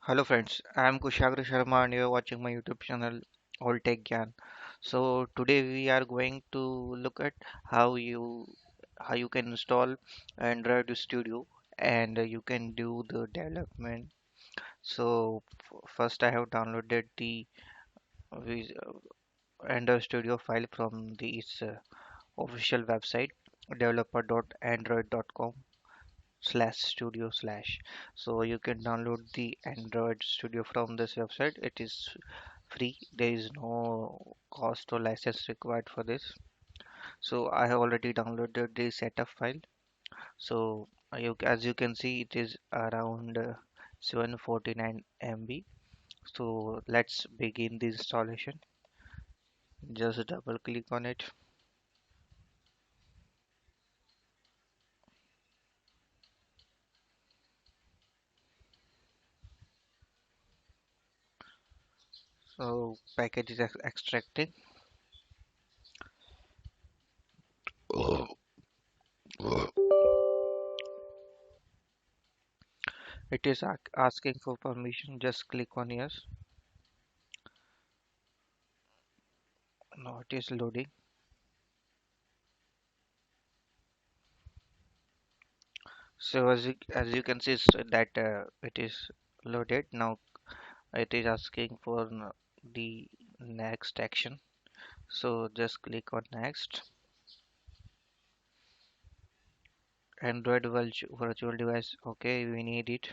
Hello friends, I am Kushagra Sharma and you are watching my YouTube channel All Tech Gyan. So today we are going to look at how you can install Android Studio and you can do the development. So first I have downloaded the vis- Android Studio file from the its official website developer.android.com slash studio slash. So you can download the Android Studio from this website. It is free. There is no cost or license required for this. So I have already downloaded the setup file. So as you can see, it is around 749 MB. So let's begin the installation. Just double click on it. So package is extracting. It is asking for permission. Just click on yes. Now it is loading. So as you can see that it is loaded. Now it is asking for the next action. So just click on next. Android virtual device. Okay, we need it.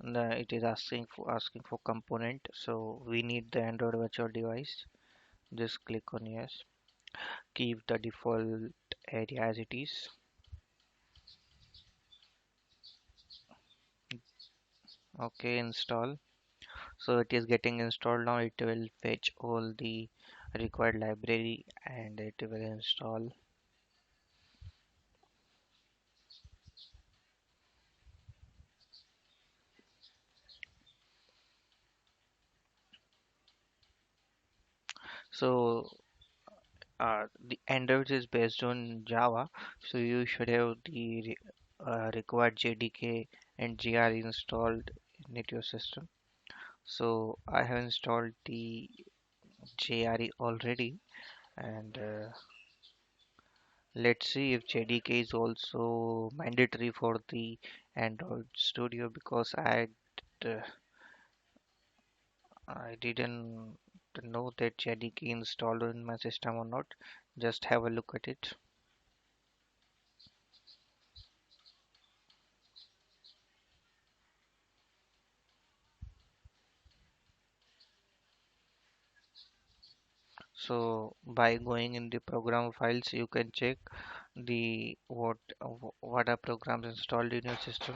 And, it is asking for component. So we need the Android virtual device. Just click on yes. Keep the default area as it is. Okay, install. So it is getting installed now. It will fetch all the required library and it will install. So the Android is based on Java, so you should have the required JDK and GR installed in your system. So I have installed the JRE already, and let's see if JDK is also mandatory for the Android Studio because uh, I didn't know that JDK installed in my system or not. Just have a look at it. So by going in the program files, you can check the what are programs installed in your system.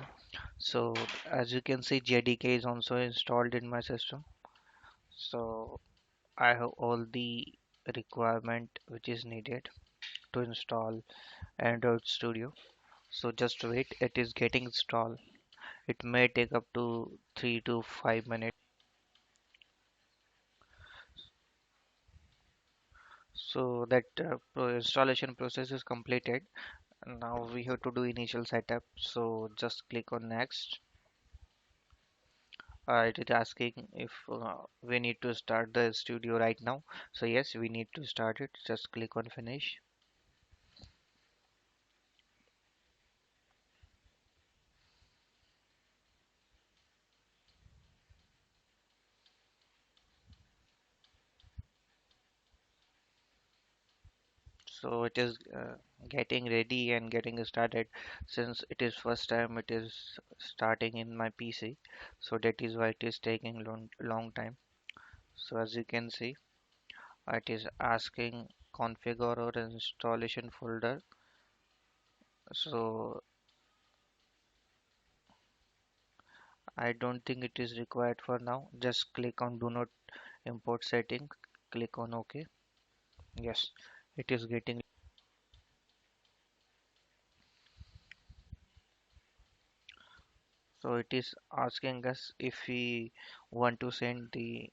So as you can see, JDK is also installed in my system. So I have all the requirement which is needed to install Android Studio. So just wait, it is getting installed. It may take up to 3 to 5 minutes. So that installation process is completed. Now we have to do initial setup. So just click on next. It is asking if we need to start the studio right now. So yes, we need to start it. Just click on finish. So it is getting ready and getting started. Since it is first time it is starting in my PC, so that is why it is taking long time. So as you can see, it is asking configure or installation folder. So I don't think it is required for now. Just click on do not import setting. Click on OK. Yes, it is getting. So it is asking us if we want to send the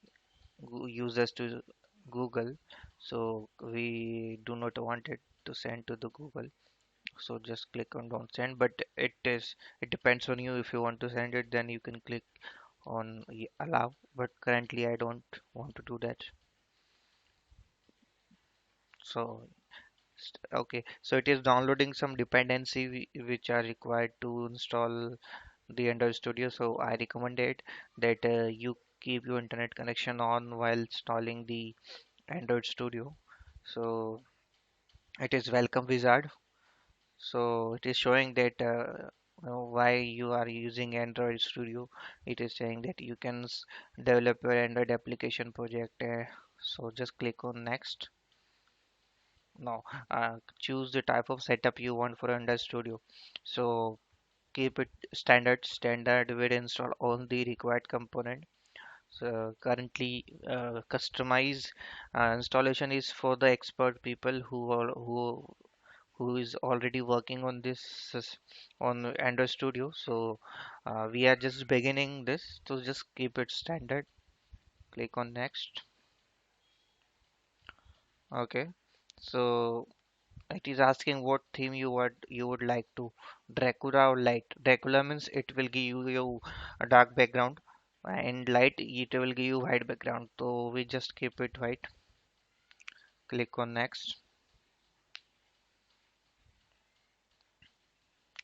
users to Google. So we do not want it to send to the Google. So just click on don't send. But it depends on you. If you want to send it, then you can click on allow, but currently I don't want to do that. So okay, so it is downloading some dependency which are required to install the Android Studio. So I recommend it that you keep your internet connection on while installing the Android Studio. So it is welcome wizard. So it is showing that why you are using Android Studio. It is saying that you can develop your Android application project. So just click on next. Now choose the type of setup you want for Android Studio. So keep it standard. Standard will install all the required component. So currently, customize installation is for the expert people who is already working on this on Android Studio. So we are just beginning this, so just keep it standard. Click on next. Okay. So it is asking what theme you would like to Dracula or light. Dracula means it will give you a dark background, and light it will give you white background. So we just keep it white. Click on next.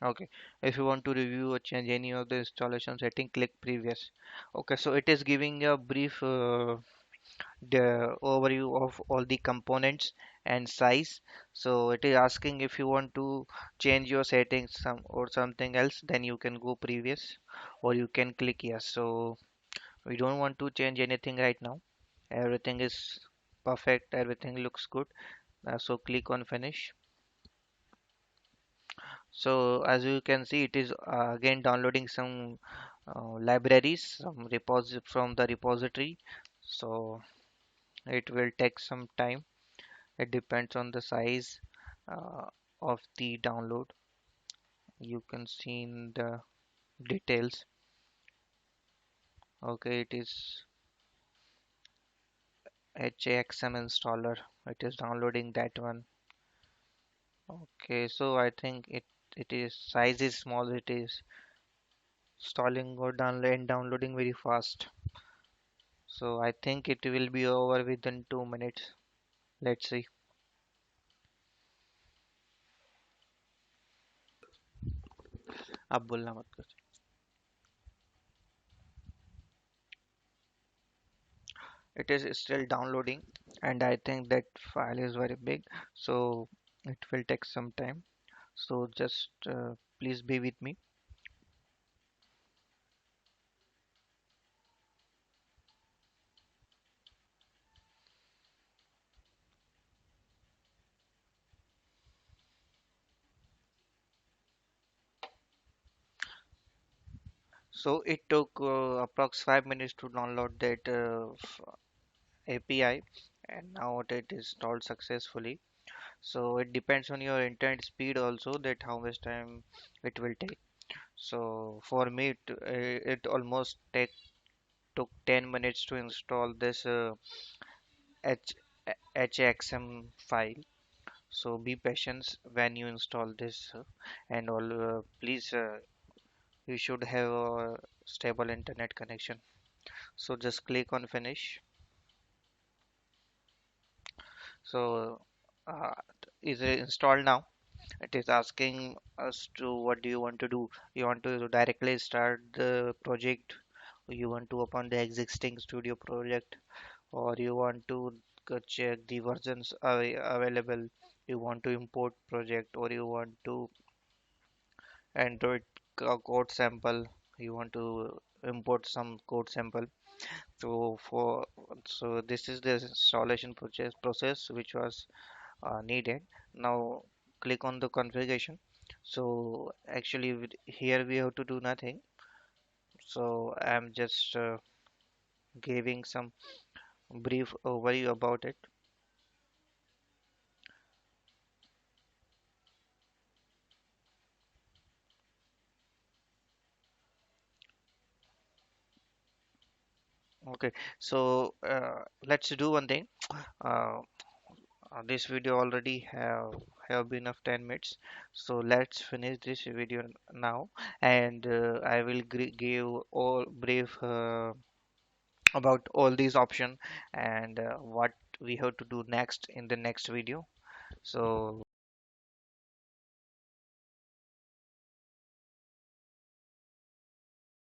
Okay, if you want to review or change any of the installation setting, click previous. Okay, so it is giving a brief the overview of all the components and size. So it is asking if you want to change your settings some or something else, then you can go previous or you can click yes. So we don't want to change anything right now. Everything is perfect, everything looks good. So click on finish. So as you can see, it is again downloading some libraries, some repos from the repository. So it will take some time. It depends on the size uh, of the download. You can see in the details. Okay, it is HAXM installer. It is downloading that one. Okay, so I think it is size is small. It is installing or downloading very fast. So I think it will be over within 2 minutes. Let's see. अब बोलना मत कर. It is still downloading, and I think that file is very big, so it will take some time. So just please be with me. So it took approx 5 minutes to download that API, and now it is installed successfully. So it depends on your internet speed also, that how much time it will take. So for me, it almost took 10 minutes to install this H HXM file. So be patient when you install this, and all. Please, you should have a stable internet connection. So just click on finish. So uh, is it installed now? It is asking us to what do you want to do? You want to directly start the project? You want to open the existing studio project, or you want to check the versions available? You want to import project, or you want to Android code sample? You want to import some code sample. So for so this is the installation process which was needed. Now click on the configuration. So actually here we have to do nothing. So I'm just giving some brief overview about it. Okay, so let's do one thing. Uh, this video already have been of 10 minutes. So let's finish this video now, and I will give all brief about all these options and what we have to do next in the next video. So